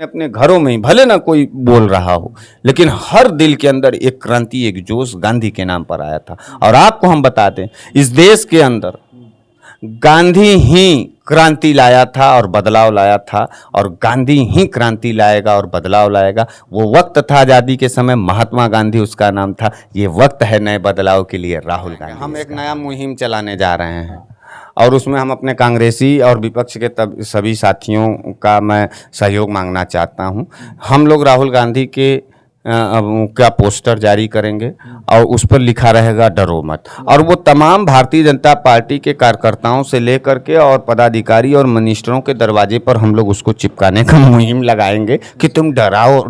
अपने घरों में ही भले ना कोई बोल रहा हो, लेकिन हर दिल के अंदर एक क्रांति, एक जोश गांधी के नाम पर आया था। और आपको हम बता दें, इस देश के अंदर गांधी ही क्रांति लाया था और बदलाव लाया था, और गांधी ही क्रांति लाएगा और बदलाव लाएगा। वो वक्त था आज़ादी के समय, महात्मा गांधी उसका नाम था। ये वक्त है नए बदलाव के लिए, राहुल गांधी। हम एक नया मुहिम चलाने जा रहे हैं और उसमें हम अपने कांग्रेसी और विपक्ष के सभी साथियों का मैं सहयोग मांगना चाहता हूं। हम लोग राहुल गांधी के का पोस्टर जारी करेंगे और उस पर लिखा रहेगा डरो मत, और वो तमाम भारतीय जनता पार्टी के कार्यकर्ताओं से लेकर के और पदाधिकारी और मिनिस्टरों के दरवाजे पर हम लोग उसको चिपकाने का मुहिम लगाएंगे कि तुम डरो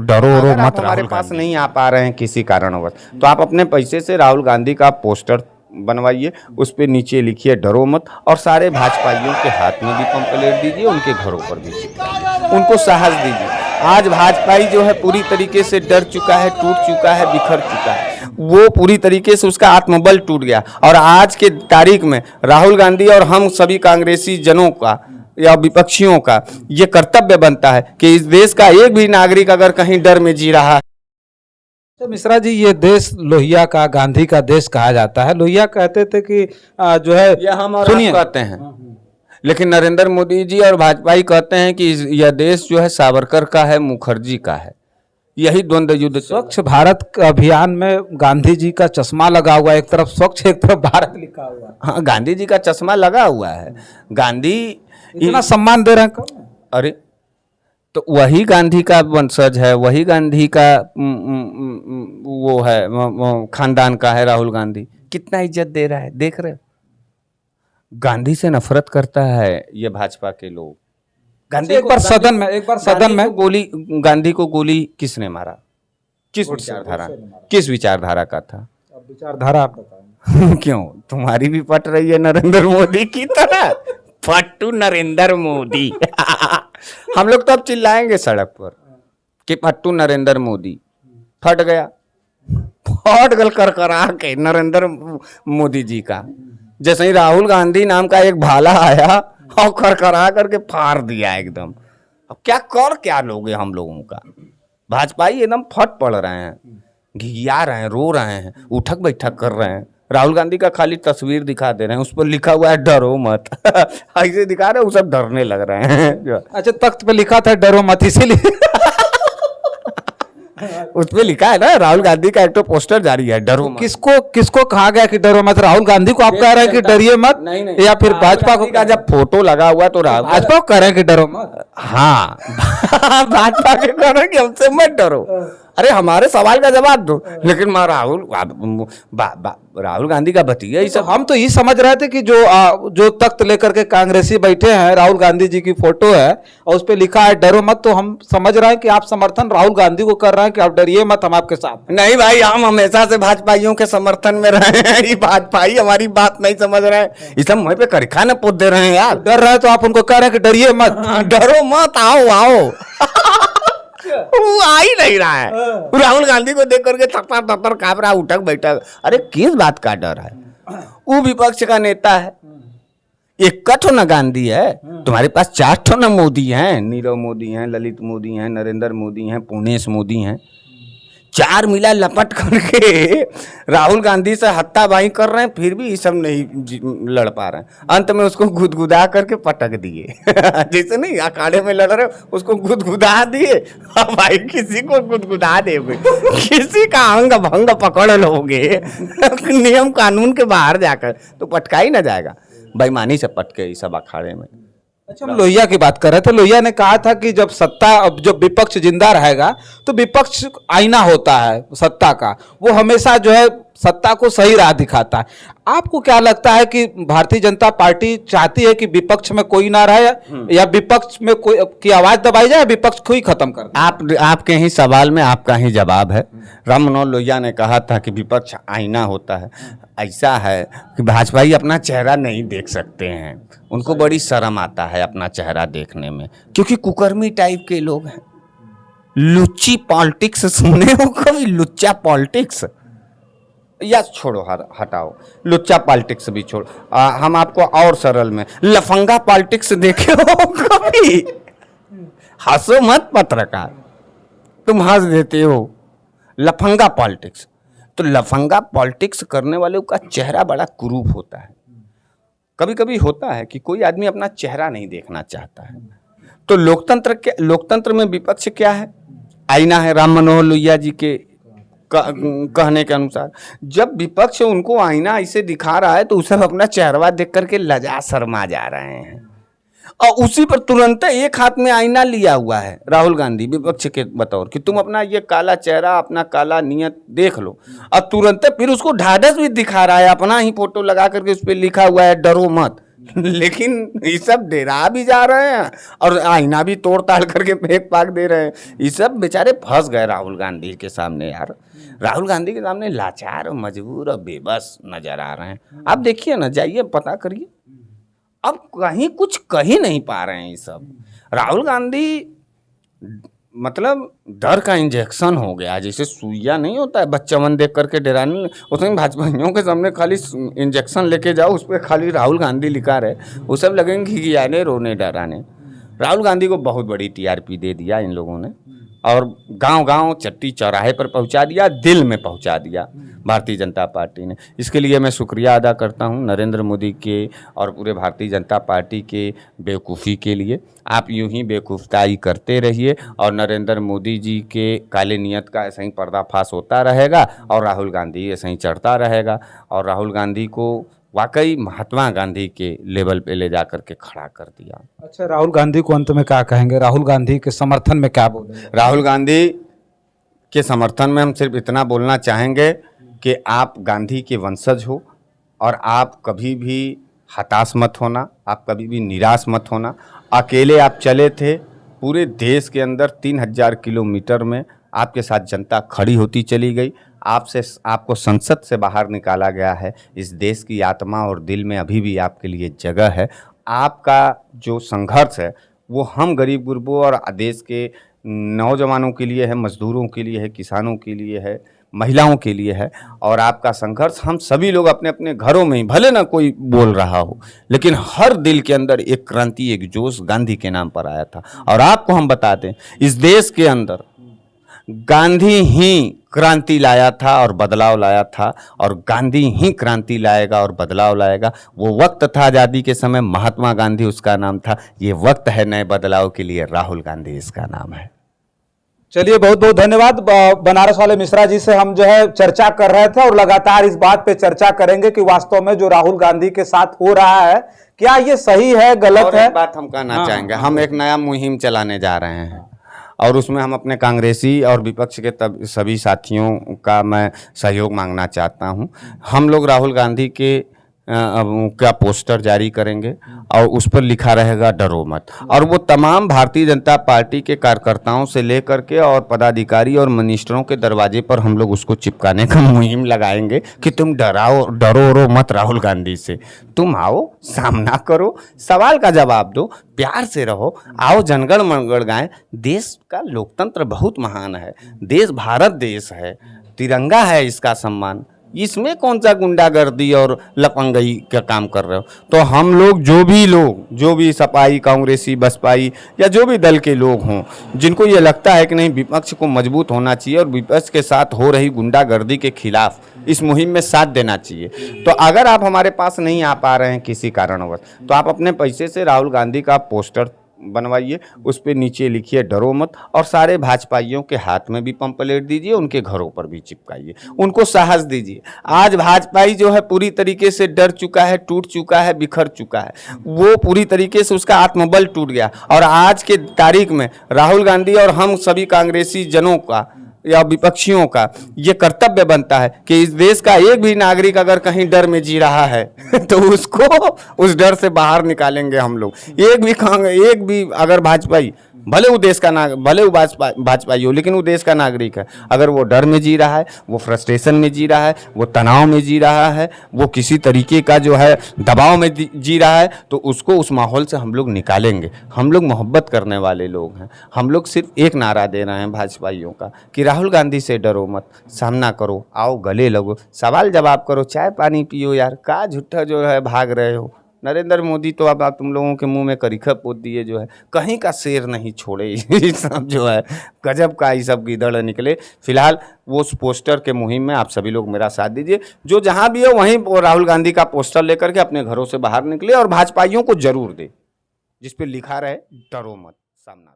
मत। हमारे पास नहीं आ पा रहे हैं किसी कारणवश, तो आप अपने पैसे से राहुल गांधी का पोस्टर बनवाइए, उस पे नीचे लिखिए डरो मत, और सारे भाजपाइयों के हाथ में भी पंपलेट दीजिए, उनके घरों पर भी चिपकाइए, उनको साहस दीजिए। आज भाजपाई जो है पूरी तरीके से डर चुका है, टूट चुका है, बिखर चुका है, वो पूरी तरीके से उसका आत्मबल टूट गया। और आज के तारीख में राहुल गांधी और हम सभी कांग्रेसी जनों का या विपक्षियों का ये कर्तव्य बनता है कि इस देश का एक भी नागरिक अगर कहीं डर में जी रहा है। तो मिश्रा जी, ये देश लोहिया का, गांधी का देश कहा जाता है। लोहिया कहते थे कि जो है, ये हम और आप कहते हैं, लेकिन नरेंद्र मोदी जी और भाजपा कहते हैं कि यह देश जो है सावरकर का है, मुखर्जी का है। यही द्वंद्व युद्ध। स्वच्छ भारत अभियान में गांधी जी का चश्मा लगा हुआ है, एक तरफ स्वच्छ एक तरफ भारत लिखा हुआ है। हाँ, गांधी जी का चश्मा लगा हुआ है। गांधी इतना सम्मान दे रहे हैं कौन? अरे तो वही गांधी का वंशज है, वही गांधी का वो है, खानदान का है राहुल गांधी। कितना इज्जत दे रहा है, देख रहे हो? गांधी से नफरत करता है ये भाजपा के लोग। गांधी एक बार सदन में गोली, गांधी को गोली किसने मारा? किस विचारधारा का था? अब विचारधारा आप बताएं। क्यों, तुम्हारी भी पट रही है नरेंद्र मोदी की तरह? फट्टू नरेंद्र मोदी। हम लोग तो अब चिल्लाएंगे सड़क पर कि फट्टू नरेंद्र मोदी। फट गया, फट गल कर के नरेंद्र मोदी जी का। जैसे ही राहुल गांधी नाम का एक भाला आया और करकरा करके फाड़ दिया एकदम। अब क्या लोगे हम लोगों का? भाजपाई एकदम फट पड़ रहे हैं, घिया रहे हैं, रो रहे हैं, उठक बैठक कर रहे हैं। राहुल गांधी का खाली तस्वीर दिखा दे रहे हैं, उस पर लिखा हुआ है डरो मत। ऐसे दिखा रहे हैं, वो सब डरने लग रहे हैं। अच्छा, तख्त पे लिखा था डरो मत, इसीलिए उस पे लिखा है ना, राहुल गांधी का एक तो पोस्टर जारी है डरो मत। किसको कहा गया कि डरो मत? राहुल गांधी को आप कह रहे हैं कि डरिए मत? नहीं, या फिर भाजपा को? का जब फोटो लगा हुआ तो भाजपा को कह रहे हैं कि डरो मत? हाँ, भाजपा के कह रहे हैं कि हमसे मत डरो। अरे हमारे सवाल का जवाब दो। लेकिन मैं राहुल गांधी का भतीजा, तो हम तो ये समझ रहे थे कि जो तख्त लेकर के कांग्रेसी बैठे हैं, राहुल गांधी जी की फोटो है और उस पे लिखा है डरो मत, तो हम समझ रहे हैं कि आप समर्थन राहुल गांधी को कर रहे हैं कि आप डरिए मत, हम आपके साथ। नहीं भाई, हम हमेशा से भाजपाइयों के समर्थन में रहे हैं। ये भाजपाई हमारी बात नहीं समझ रहे हैं, इस मुँह पे करिखा न पोत दे रहे हैं यार। डर रहे तो आप उनको कह रहे हैं कि डरिए मत। डरो मत, आओ। वो आ ही नहीं रहा है। राहुल गांधी को देख करके थर कांप रहा, उठक बैठक। अरे किस बात का डर है? वो विपक्ष का नेता है, एक ठो न गांधी है, तुम्हारे पास 4 ठो न मोदी हैं। नीरव मोदी हैं, ललित मोदी हैं, नरेंद्र मोदी हैं, पुणेश मोदी हैं। 4 मिला लपट करके राहुल गांधी से हत्ताबाई कर रहे हैं, फिर भी ये सब नहीं लड़ पा रहे हैं। अंत में उसको गुदगुदा करके पटक दिए। जैसे नहीं अखाड़े में लड़ रहे, उसको गुदगुदा दिए। भाई किसी को गुदगुदा देगे, किसी का अंग भंग पकड़ लोगे नियम कानून के बाहर जाकर, तो पटका ही ना जाएगा। बेईमानी से पटके ये सब अखाड़े में। अच्छा, हम लोहिया की बात कर रहे थे। लोहिया ने कहा था कि जब विपक्ष जिंदा रहेगा तो विपक्ष आईना होता है सत्ता का, वो हमेशा जो है सत्ता को सही राह दिखाता है। आपको क्या लगता है कि भारतीय जनता पार्टी चाहती है कि विपक्ष में कोई ना रहे, या विपक्ष में कोई की आवाज दबाई जाए, विपक्ष को ही खत्म कर? आपके ही सवाल में आपका ही जवाब है। राम मनोहर लोहिया ने कहा था कि विपक्ष आईना होता है। ऐसा है कि भाजपाई अपना चेहरा नहीं देख सकते हैं, उनको बड़ी शर्म आता है अपना चेहरा देखने में, क्योंकि कुकर्मी टाइप के लोग हैं। लुच्ची पॉलिटिक्स सुने हो कभी? लुच्चा पॉलिटिक्स या छोड़ो, हटाओ, लुच्चा पॉलिटिक्स भी छोड़ो। हम आपको और सरल में लफंगा पॉलिटिक्स देखे हो कभी? हंसो मत पत्रकार, तुम हंस देते हो। लफंगा पॉलिटिक्स, तो लफंगा पॉलिटिक्स करने वालों का चेहरा बड़ा कुरूप होता है। कभी कभी होता है कि कोई आदमी अपना चेहरा नहीं देखना चाहता है। तो लोकतंत्र में विपक्ष क्या है? आईना है। राम मनोहर लोहिया जी के कहने के अनुसार जब विपक्ष उनको आईना इसे दिखा रहा है तो उसे अपना चेहरा देख करके लजा शर्मा जा रहे हैं। और उसी पर तुरंत एक हाथ में आईना लिया हुआ है राहुल गांधी विपक्ष के बतौर कि तुम अपना ये काला चेहरा, अपना काला नियत देख लो। और तुरंत फिर उसको ढाढ़स भी दिखा रहा है, अपना ही फोटो लगा करके उस पर लिखा हुआ है डरो मत। लेकिन ये सब डेरा भी जा रहे हैं और आईना भी तोड़ ताड़ करके फेंक फाक दे रहे हैं। ये सब बेचारे फंस गए राहुल गांधी के सामने यार। राहुल गांधी के सामने लाचार और मजबूर और बेबस नजर आ रहे हैं। आप देखिए ना, जाइए पता करिए, अब कहीं कुछ कह ही नहीं पा रहे हैं ये सब। राहुल गांधी मतलब डर का इंजेक्शन हो गया, जैसे सुइया नहीं होता है बच्चावन देख करके डराने, उसमें भाजपाइयों के सामने खाली इंजेक्शन लेके जाओ, उस पर खाली राहुल गांधी लिखा रहे, वो सब लगेंगे खिखियाने रोने डराने। राहुल गांधी को बहुत बड़ी टीआरपी दे दिया इन लोगों ने और गांव-गांव चट्टी चौराहे पर पहुंचा दिया, दिल में पहुंचा दिया भारतीय जनता पार्टी ने। इसके लिए मैं शुक्रिया अदा करता हूं नरेंद्र मोदी के और पूरे भारतीय जनता पार्टी के बेवकूफ़ी के लिए। आप यूं ही बेवकूफ़ताई करते रहिए और नरेंद्र मोदी जी के काले नियत का ऐसा ही पर्दाफाश होता रहेगा और राहुल गांधी ऐसा ही चढ़ता रहेगा। और राहुल गांधी को वाकई महात्मा गांधी के लेवल पे ले जा करके खड़ा कर दिया। अच्छा, राहुल गांधी को अंत में क्या कहेंगे? राहुल गांधी के समर्थन में क्या बोलेंगे? राहुल गांधी के समर्थन में हम सिर्फ इतना बोलना चाहेंगे कि आप गांधी के वंशज हो और आप कभी भी हताश मत होना, आप कभी भी निराश मत होना। अकेले आप चले थे, पूरे देश के अंदर 3000 किलोमीटर में आपके साथ जनता खड़ी होती चली गई। आपको संसद से बाहर निकाला गया है। इस देश की आत्मा और दिल में अभी भी आपके लिए जगह है। आपका जो संघर्ष है वो हम गरीब गुरबों और देश के नौजवानों के लिए है, मजदूरों के लिए है, किसानों के लिए है, महिलाओं के लिए है। और आपका संघर्ष हम सभी लोग अपने अपने घरों में ही, भले ना कोई बोल रहा हो, लेकिन हर दिल के अंदर एक क्रांति, एक जोश गांधी के नाम पर आया था। और आपको हम बता दें, इस देश के अंदर गांधी ही क्रांति लाया था और बदलाव लाया था और गांधी ही क्रांति लाएगा और बदलाव लाएगा। वो वक्त था आज़ादी के समय, महात्मा गांधी उसका नाम था। ये वक्त है नए बदलाव के लिए, राहुल गांधी इसका नाम है। चलिए, बहुत बहुत धन्यवाद। बनारस वाले मिश्रा जी से हम जो है चर्चा कर रहे थे और लगातार इस बात पे चर्चा करेंगे कि वास्तव में जो राहुल गांधी के साथ हो रहा है क्या ये सही है, गलत है। एक बात हम कहना चाहेंगे, हम एक नया मुहिम चलाने जा रहे हैं और उसमें हम अपने कांग्रेसी और विपक्ष के सभी साथियों का मैं सहयोग मांगना चाहता हूं। हम लोग राहुल गांधी के का पोस्टर जारी करेंगे और उस पर लिखा रहेगा डरो मत। और वो तमाम भारतीय जनता पार्टी के कार्यकर्ताओं से लेकर के और पदाधिकारी और मिनिस्टरों के दरवाजे पर हम लोग उसको चिपकाने का मुहिम लगाएंगे कि तुम डरो मत राहुल गांधी से। तुम आओ, सामना करो, सवाल का जवाब दो, प्यार से रहो, आओ जनगण मंगल गाएं। देश का लोकतंत्र बहुत महान है, देश भारत देश है, तिरंगा है इसका सम्मान। इसमें कौन सा गुंडागर्दी और लपंगई का काम कर रहे हो? तो हम लोग जो भी सपाई, कांग्रेसी, बसपाई या जो भी दल के लोग हों, जिनको ये लगता है कि नहीं विपक्ष को मजबूत होना चाहिए और विपक्ष के साथ हो रही गुंडागर्दी के खिलाफ इस मुहिम में साथ देना चाहिए, तो अगर आप हमारे पास नहीं आ पा रहे हैं किसी कारणवश, तो आप अपने पैसे से राहुल गांधी का पोस्टर बनवाइए, उस पर नीचे लिखिए डरो मत और सारे भाजपाइयों के हाथ में भी पंपलेट दीजिए, उनके घरों पर भी चिपकाइए, उनको साहस दीजिए। आज भाजपाई जो है पूरी तरीके से डर चुका है, टूट चुका है, बिखर चुका है, वो पूरी तरीके से उसका आत्मबल टूट गया। और आज के तारीख में राहुल गांधी और हम सभी कांग्रेसी जनों का या विपक्षियों का ये कर्तव्य बनता है कि इस देश का एक भी नागरिक अगर कहीं डर में जी रहा है तो उसको उस डर से बाहर निकालेंगे हम लोग। एक भी अगर भाजपाई, भले वो देश का भले वो भाजपाई हो, लेकिन वो देश का नागरिक है, अगर वो डर में जी रहा है, वो फ्रस्ट्रेशन में जी रहा है, वो तनाव में जी रहा है, वो किसी तरीके का जो है दबाव में जी रहा है, तो उसको उस माहौल से हम लोग निकालेंगे। हम लोग मोहब्बत करने वाले लोग हैं। हम लोग सिर्फ एक नारा दे रहे हैं भाजपाइयों का कि राहुल गांधी से डरो मत, सामना करो, आओ गले लगो, सवाल जवाब करो, चाय पानी पियो यार, का झूठा जो है भाग रहे हो। नरेंद्र मोदी तो अब आप तुम लोगों के मुंह में करीखा पोत दिए, जो है कहीं का शेर नहीं छोड़े। ये सब जो है गजब का ये सब गीदड़ निकले। फिलहाल वो उस पोस्टर के मुहिम में आप सभी लोग मेरा साथ दीजिए, जो जहां भी है वहीं वो राहुल गांधी का पोस्टर लेकर के अपने घरों से बाहर निकले और भाजपाइयों को जरूर दे, जिस पे लिखा रहे डरो मत सामना।